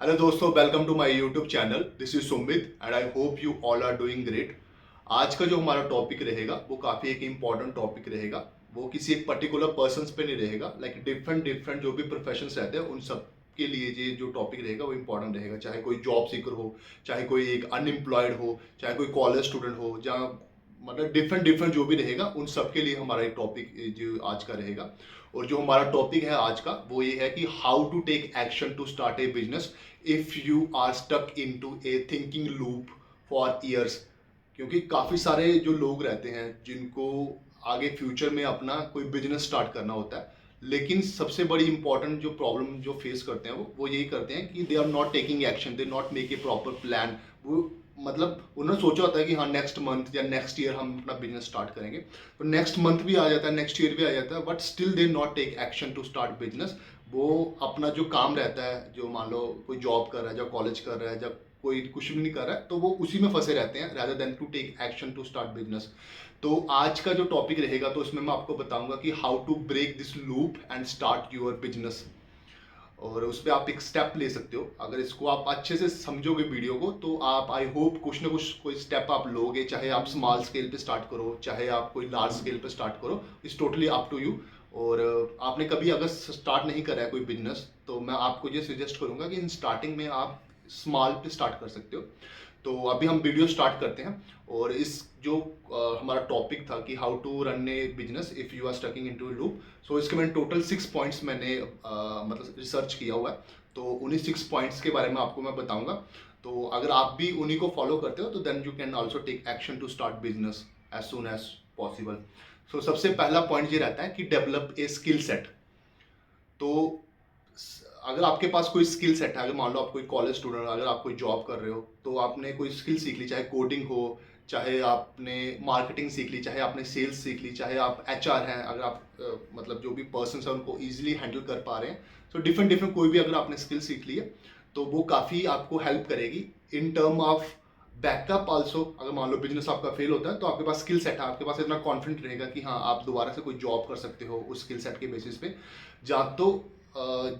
Hello दोस्तों, welcome to my YouTube channel. This is Sumit and I hope you all are doing great. आज का जो हमारा topic रहेगा वो काफ़ी एक इम्पॉर्टेंट टॉपिक रहेगा। वो किसी एक पर्टिकुलर पर्सन्स पे नहीं रहेगा, लाइक डिफरेंट डिफरेंट जो भी प्रोफेशंस रहते हैं उन सब के लिए ये जो टॉपिक रहेगा वो इम्पॉर्टेंट रहेगा। चाहे कोई जॉब सीकर हो, चाहे कोई एक अनएम्प्लॉयड हो, चाहे कोई कॉलेज स्टूडेंट हो, जहाँ मतलब डिफरेंट डिफरेंट जो भी रहेगा उन सब के लिए हमारा एक टॉपिक जो आज का रहेगा। और जो हमारा टॉपिक है आज का वो ये है कि how to take action to start a business if you are stuck in to a thinking loop for years. क्योंकि काफ़ी सारे जो लोग रहते हैं जिनको आगे फ्यूचर में अपना कोई बिजनेस स्टार्ट करना होता है, लेकिन सबसे बड़ी इंपॉर्टेंट जो प्रॉब्लम जो फेस करते हैं वो यही करते हैं कि they are not taking action, they not make a proper plan. वो मतलब उन्होंने सोचा होता है कि हाँ नेक्स्ट मंथ या नेक्स्ट ईयर हम अपना बिजनेस स्टार्ट करेंगे, तो नेक्स्ट मंथ भी आ जाता है, नेक्स्ट ईयर भी आ जाता है, but still they not take action to start business. वो अपना जो काम रहता है, जो मान लो कोई जॉब कर रहा है, जब कॉलेज कर रहा है, जब कोई कुछ भी नहीं कर रहा है, तो वो उसी में फंसे रहते हैं rather than to take action to start business. तो आज का जो टॉपिक रहेगा तो उसमें मैं आपको बताऊंगा कि how to break this loop and start your business. और उस पर आप एक स्टेप ले सकते हो। अगर इसको आप अच्छे से समझोगे वीडियो को, तो आप आई होप कुछ ना कुछ कोई स्टेप आप लोगे। चाहे आप स्मॉल स्केल पे स्टार्ट करो, चाहे आप कोई लार्ज स्केल पे स्टार्ट करो, it's totally up to you. और आपने कभी अगर स्टार्ट नहीं करा है कोई बिजनेस, तो मैं आपको ये सजेस्ट करूंगा कि इन स्टार्टिंग में आप स्मॉल पे स्टार्ट कर सकते हो। तो अभी हम वीडियो स्टार्ट करते हैं। और इस जो हमारा टॉपिक था कि how to run a business if you are stucking into a loop, so इसके मैंने टोटल 6 पॉइंट्स मैंने मतलब रिसर्च किया हुआ है। तो उन्हीं 6 पॉइंट्स के बारे में आपको मैं बताऊंगा। तो अगर आप भी उन्हीं को फॉलो करते हो तो then you can also take action to start business as soon as possible. So सबसे पहला पॉइंट ये रहता है कि डेवलप ए स्किल सेट। तो अगर आपके पास कोई स्किल सेट है, अगर मान लो आप कोई कॉलेज स्टूडेंट, अगर आप कोई जॉब कर रहे हो, तो आपने कोई स्किल सीख ली, चाहे कोडिंग हो, चाहे आपने मार्केटिंग सीख ली, चाहे आपने सेल्स सीख ली, चाहे आप एचआर हैं, अगर आप मतलब जो भी पर्सन है उनको ईजिली हैंडल कर पा रहे हैं, तो डिफरेंट डिफरेंट कोई भी अगर आपने स्किल सीख ली है तो वो काफ़ी आपको हेल्प करेगी in term of backup also. अगर मान लो बिजनेस आपका फेल होता है तो आपके पास स्किल सेट है, आपके पास इतना कॉन्फिडेंट रहेगा कि हाँ आप दोबारा से कोई जॉब कर सकते हो उस स्किल सेट के बेसिस पे। जहाँ तो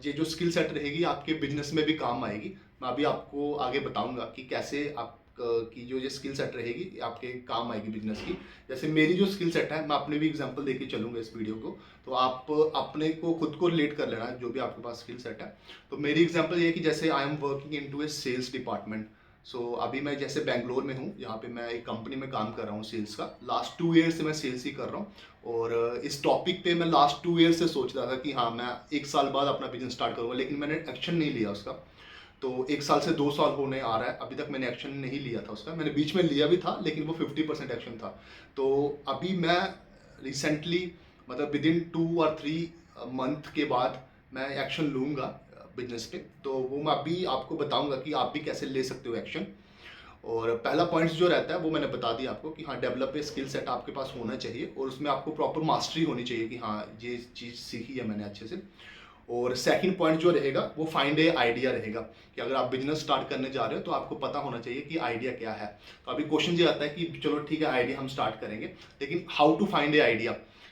ये जो स्किल सेट रहेगी आपके बिजनेस में भी काम आएगी। मैं अभी आपको आगे बताऊंगा कि कैसे आप की जो ये स्किल सेट रहेगी आपके काम आएगी बिजनेस की। जैसे मेरी जो स्किल सेट है, मैं अपने भी एग्जांपल देके चलूंगा इस वीडियो को, तो आप अपने को खुद को रिलेट कर लेना जो भी आपके पास स्किल सेट है। तो मेरी एग्जांपल ये है कि जैसे I am working into a sales department. So अभी मैं जैसे बैंगलोर में हूँ, यहाँ पे मैं एक कंपनी में काम कर रहा हूँ सेल्स का। लास्ट 2 ईयर से मैं सेल्स ही कर रहा हूँ। और इस टॉपिक पे मैं लास्ट 2 ईयर से सोच रहा था कि हाँ मैं 1 साल बाद अपना बिजनेस स्टार्ट करूँगा, लेकिन मैंने एक्शन नहीं लिया उसका। तो 1 साल से 2 साल होने आ रहा है, अभी तक मैंने एक्शन नहीं लिया था उसका। मैंने बीच में लिया भी था लेकिन वो 50% एक्शन था। तो अभी मैं रिसेंटली मतलब विद इन 2 और 3 मंथ के बाद मैं एक्शन लूँगा बिजनेस पे। तो वो मैं अभी आपको बताऊंगा कि आप भी कैसे ले सकते हो एक्शन। और पहला पॉइंट्स जो रहता है वो मैंने बता दिया आपको कि हाँ डेवलप ए स्किल सेट आपके पास होना चाहिए और उसमें आपको प्रॉपर मास्टरी होनी चाहिए कि हाँ ये चीज़ सीखी है मैंने अच्छे से। और सेकंड पॉइंट जो रहेगा वो फाइंड ए आइडिया रहेगा कि अगर आप बिजनेस स्टार्ट करने जा रहे हो तो आपको पता होना चाहिए कि आइडिया क्या है। तो अभी क्वेश्चन ये आता है कि चलो ठीक है आइडिया हम स्टार्ट करेंगे, लेकिन how to find a idea,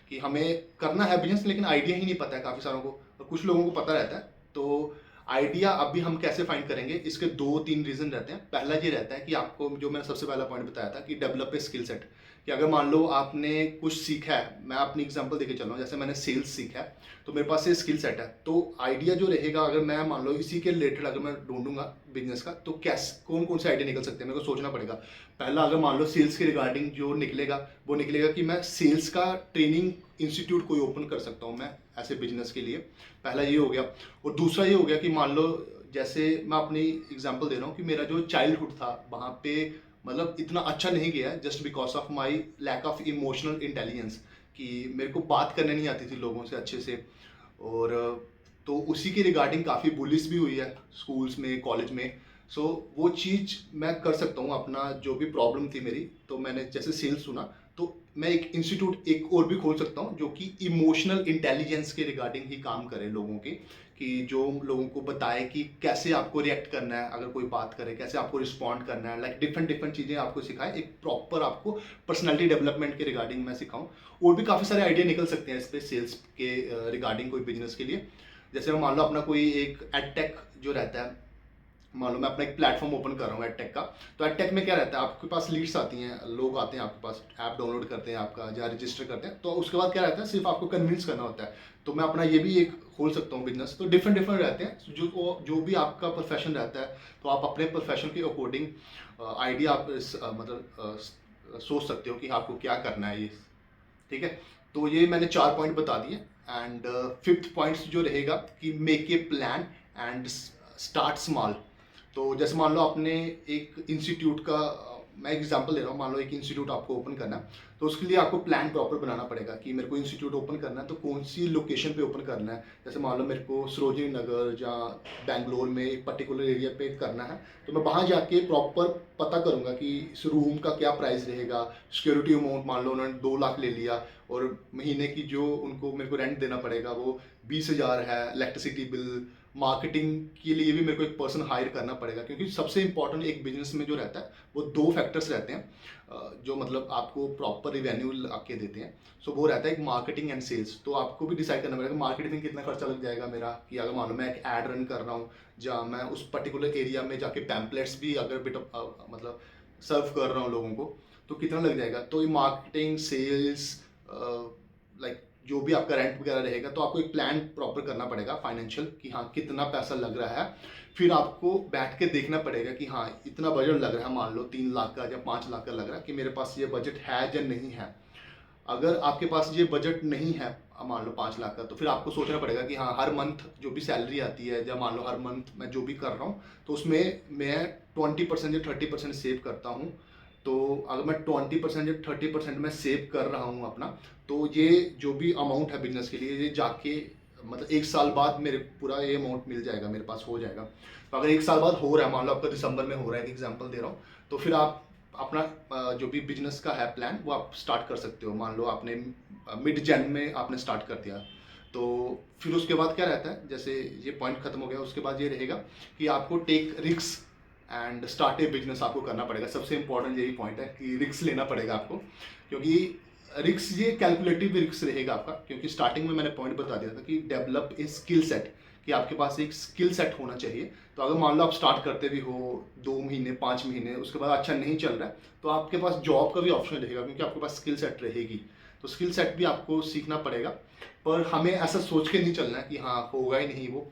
कि हमें करना है बिजनेस लेकिन आइडिया ही नहीं पता है काफ़ी सारों को, और कुछ लोगों को पता रहता है। तो आइडिया अभी हम कैसे फाइंड करेंगे, इसके 2-3 रीजन रहते हैं। पहला ये रहता है कि आपको जो मैंने सबसे पहला पॉइंट बताया था कि डेवलप ए स्किल सेट, कि अगर मान लो आपने कुछ सीखा है, मैं अपनी एग्जांपल देके चल रहा हूँ, जैसे मैंने सेल्स सीखा है तो मेरे पास ये स्किल सेट है। तो आइडिया जो रहेगा, अगर मैं मान लो इसी के रिलेटेड अगर मैं ढूंढूंगा बिजनेस का, तो कैसे कौन कौन से आइडिया निकल सकते हैं मेरे को सोचना पड़ेगा। पहला अगर मान लो सेल्स के रिगार्डिंग जो निकलेगा वो निकलेगा कि मैं सेल्स का ट्रेनिंग इंस्टीट्यूट कोई ओपन कर सकता हूँ मैं ऐसे बिजनेस के लिए। पहला ये हो गया। और दूसरा ये हो गया कि मान लो जैसे मैं अपनी एग्जांपल दे रहा हूँ कि मेरा जो चाइल्डहुड था वहाँ पे मतलब इतना अच्छा नहीं गया है just because of my lack of emotional intelligence, कि मेरे को बात करने नहीं आती थी लोगों से अच्छे से। और तो उसी के रिगार्डिंग काफ़ी बुलिस भी हुई है स्कूल्स में, कॉलेज में। सो वो चीज़ मैं कर सकता हूँ, अपना जो भी प्रॉब्लम थी मेरी, तो मैंने जैसे सेल्स सुना तो मैं एक इंस्टीट्यूट एक और भी खोल सकता हूँ जो कि इमोशनल इंटेलिजेंस के रिगार्डिंग ही काम करे लोगों के, कि जो लोगों को बताए कि कैसे आपको रिएक्ट करना है अगर कोई बात करे, कैसे आपको रिस्पॉन्ड करना है, लाइक डिफरेंट डिफरेंट चीज़ें आपको सिखाए, एक प्रॉपर आपको पर्सनैलिटी डेवलपमेंट के रिगार्डिंग मैं सिखाऊं। और भी काफ़ी सारे आइडिया निकल सकते हैं इस पर सेल्स के रिगार्डिंग कोई बिजनेस के लिए। जैसे मान लो अपना कोई एक एडटेक जो रहता है, मान लो मैं अपना एक प्लेटफॉर्म ओपन कर रहा हूँ एडटेक का। तो एडटेक में क्या रहता है, आपके पास लीड्स आती हैं, लोग आते हैं आपके पास, ऐप डाउनलोड करते हैं आपका या रजिस्टर करते हैं, तो उसके बाद क्या रहता है, सिर्फ आपको कन्विंस करना होता है। तो मैं अपना ये भी एक खोल सकता हूँ बिजनेस। तो डिफरेंट डिफरेंट रहते हैं, जो भी आपका प्रोफेशन रहता है, तो आप अपने प्रोफेशन के अकॉर्डिंग आइडिया आप सोच सकते हो कि आपको क्या करना है ये। ठीक है, तो ये मैंने 4 पॉइंट बता दिए। एंड फिफ्थ पॉइंट्स जो रहेगा कि make a plan and start small. तो जैसे मान लो आपने एक इंस्टीट्यूट का, मैं एग्जांपल दे रहा हूँ, मान लो एक इंस्टीट्यूट आपको ओपन करना है, तो उसके लिए आपको प्लान प्रॉपर बनाना पड़ेगा कि मेरे को इंस्टीट्यूट ओपन करना है तो कौन सी लोकेशन पे ओपन करना है। जैसे मान लो मेरे को सरोजिनी नगर या बेंगलोर में एक पर्टिकुलर एरिया पे करना है, तो मैं वहाँ जाके प्रॉपर पता करूँगा कि इस रूम का क्या प्राइस रहेगा, सिक्योरिटी अमाउंट मान लो उन्होंने 2 लाख ले लिया और महीने की जो उनको मेरे को रेंट देना पड़ेगा वो 20,000 है, इलेक्ट्रिसिटी बिल, मार्केटिंग के लिए भी मेरे को एक पर्सन हायर करना पड़ेगा, क्योंकि सबसे इंपॉर्टेंट एक बिजनेस में जो रहता है वो 2 फैक्टर्स रहते हैं जो मतलब आपको प्रॉपर रिवेन्यू ला के देते हैं। सो वो रहता है एक मार्केटिंग एंड सेल्स। तो आपको भी डिसाइड करना पड़ेगा मार्केटिंग में कितना खर्चा लग जाएगा मेरा, कि अगर मान लो मैं एक ऐड रन कर रहा हूँ जहाँ मैं उस पर्टिकुलर एरिया में जाके पैम्पलेट्स भी अगर मतलब सर्व कर रहा हूँ लोगों को, तो कितना लग जाएगा। तो ये मार्केटिंग सेल्स लाइक जो भी आपका रेंट वगैरह रहेगा, तो आपको एक प्लान प्रॉपर करना पड़ेगा फाइनेंशियल कि हाँ कितना पैसा लग रहा है। फिर आपको बैठ के देखना पड़ेगा कि हाँ इतना बजट लग रहा है, मान लो 3 लाख का या 5 लाख का लग रहा है, कि मेरे पास ये बजट है या नहीं है। अगर आपके पास ये बजट नहीं है मान लो 5 लाख का, तो फिर आपको सोचना पड़ेगा कि हाँ हर मंथ जो भी सैलरी आती है, या मान लो हर मंथ मैं जो भी कर रहा हूँ, तो उसमें मैं 20% या 30% सेव करता हूँ। तो अगर मैं 20% या 30% में सेव कर रहा हूँ अपना, तो ये जो भी अमाउंट है बिजनेस के लिए, ये जाके मतलब 1 साल बाद मेरे पूरा ये अमाउंट मिल जाएगा, मेरे पास हो जाएगा। तो अगर 1 साल बाद हो रहा है, मान लो आपका दिसंबर में हो रहा है, एक एग्जांपल दे रहा हूँ, तो फिर आप अपना जो भी बिजनेस का है प्लान वो आप स्टार्ट कर सकते हो। मान लो आपने मिड जन में आपने स्टार्ट कर दिया, तो फिर उसके बाद क्या रहता है, जैसे ये पॉइंट खत्म हो गया, उसके बाद ये रहेगा कि आपको टेक रिक्स एंड स्टार्ट ए बिजनेस आपको करना पड़ेगा। सबसे इंपॉर्टेंट यही पॉइंट है कि रिक्स लेना पड़ेगा आपको, क्योंकि रिक्स ये कैलकुलेटिव रिक्स रहेगा आपका। क्योंकि स्टार्टिंग में मैंने पॉइंट बता दिया था कि डेवलप ए स्किल सेट, कि आपके पास एक स्किल सेट होना चाहिए। तो अगर मान लो आप स्टार्ट करते भी हो 2 महीने 5 महीने, उसके बाद अच्छा नहीं चल रहा है, तो आपके पास जॉब का भी ऑप्शन रहेगा, क्योंकि आपके पास स्किल सेट रहेगी। तो स्किल सेट भी आपको सीखना पड़ेगा, पर हमें ऐसा सोच के नहीं चलना है कि हाँ होगा ही नहीं वो।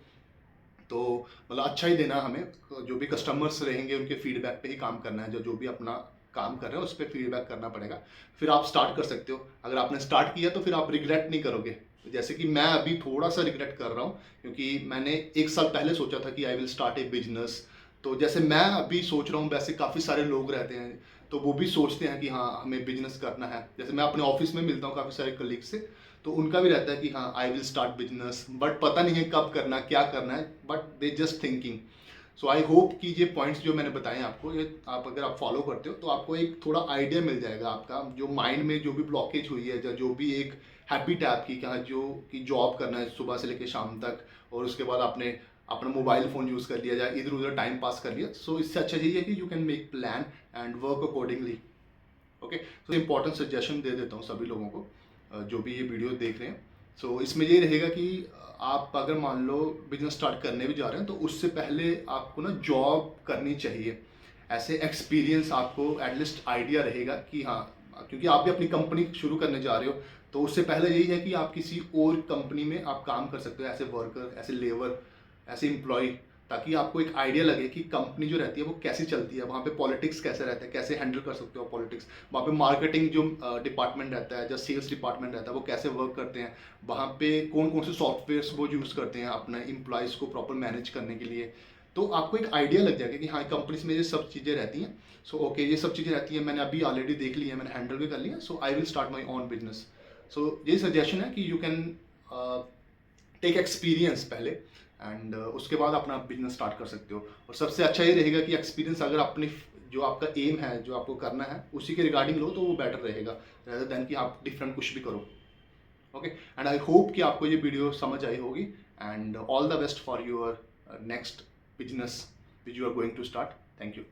तो मतलब अच्छा ही देना हमें, जो भी कस्टमर्स रहेंगे उनके फीडबैक पे ही काम करना है, जो भी अपना काम कर रहे हो उस पर फीडबैक करना पड़ेगा। फिर आप स्टार्ट कर सकते हो। अगर आपने स्टार्ट किया तो फिर आप रिग्रेट नहीं करोगे। जैसे कि मैं अभी थोड़ा सा रिग्रेट कर रहा हूँ, क्योंकि मैंने 1 साल पहले सोचा था कि आई विल स्टार्ट ए बिजनेस। तो जैसे मैं अभी सोच रहा हूँ, वैसे काफ़ी सारे लोग रहते हैं तो वो भी सोचते हैं कि हाँ हमें बिजनेस करना है। जैसे मैं अपने ऑफिस में मिलता हूँ काफ़ी सारे कलीग से, तो उनका भी रहता है कि हाँ आई विल स्टार्ट बिजनेस, बट पता नहीं है कब करना, क्या करना है, but they just thinking. So I hope कि ये पॉइंट्स जो मैंने बताए आपको, ये आप अगर आप फॉलो करते हो तो आपको एक थोड़ा आइडिया मिल जाएगा। आपका जो माइंड में जो भी ब्लॉकेज हुई है, या जो भी एक हैबिट है आपकी, कहाँ जो कि जॉब करना है सुबह से लेकर शाम तक, और उसके बाद आपने अपना मोबाइल फ़ोन यूज़ कर लिया या इधर उधर टाइम पास कर लिया, सो इससे अच्छा यही है कि you can make plan and work accordingly. Okay, तो इंपॉर्टेंट सजेशन दे देता हूँ सभी लोगों को जो भी ये वीडियो देख रहे हैं। सो इसमें ये रहेगा कि आप अगर मान लो बिजनेस स्टार्ट करने भी जा रहे हैं, तो उससे पहले आपको ना जॉब करनी चाहिए। ऐसे एक्सपीरियंस आपको एटलीस्ट आइडिया रहेगा कि हाँ, क्योंकि आप भी अपनी कंपनी शुरू करने जा रहे हो, तो उससे पहले यही है कि आप किसी और कंपनी में आप काम कर सकते हो, ऐसे वर्कर, ऐसे लेबर, ऐसे एम्प्लॉय, ताकि आपको एक आइडिया लगे कि कंपनी जो रहती है वो कैसी चलती है, वहाँ पे पॉलिटिक्स कैसे रहता है, कैसे हैंडल कर सकते हो पॉलिटिक्स, वहाँ पे मार्केटिंग जो डिपार्टमेंट रहता है, जो सेल्स डिपार्टमेंट रहता है, वो कैसे वर्क करते हैं, वहाँ पे कौन कौन से सॉफ्टवेयर्स वो यूज़ करते हैं अपने एम्प्लॉयज़ को प्रॉपर मैनेज करने के लिए। तो आपको एक आइडिया लग जाएगा कि हाँ कंपनीज में ये सब चीज़ें रहती हैं। सो ओके, ये सब चीज़ें रहती हैं, मैंने अभी ऑलरेडी देख ली है, मैंने हैंडल भी कर लिया, so I will start my own business. So ये सजेशन है कि यू कैन टेक एक्सपीरियंस पहले, एंड उसके बाद अपना बिजनेस स्टार्ट कर सकते हो। और सबसे अच्छा ये रहेगा कि एक्सपीरियंस अगर अपनी जो आपका एम है, जो आपको करना है, उसी के रिगार्डिंग लो, तो वो बेटर रहेगा rather देन कि आप डिफरेंट कुछ भी करो। ओके, एंड आई होप कि आपको ये वीडियो समझ आई होगी, and all the best for your next business which you are going to start. Thank you.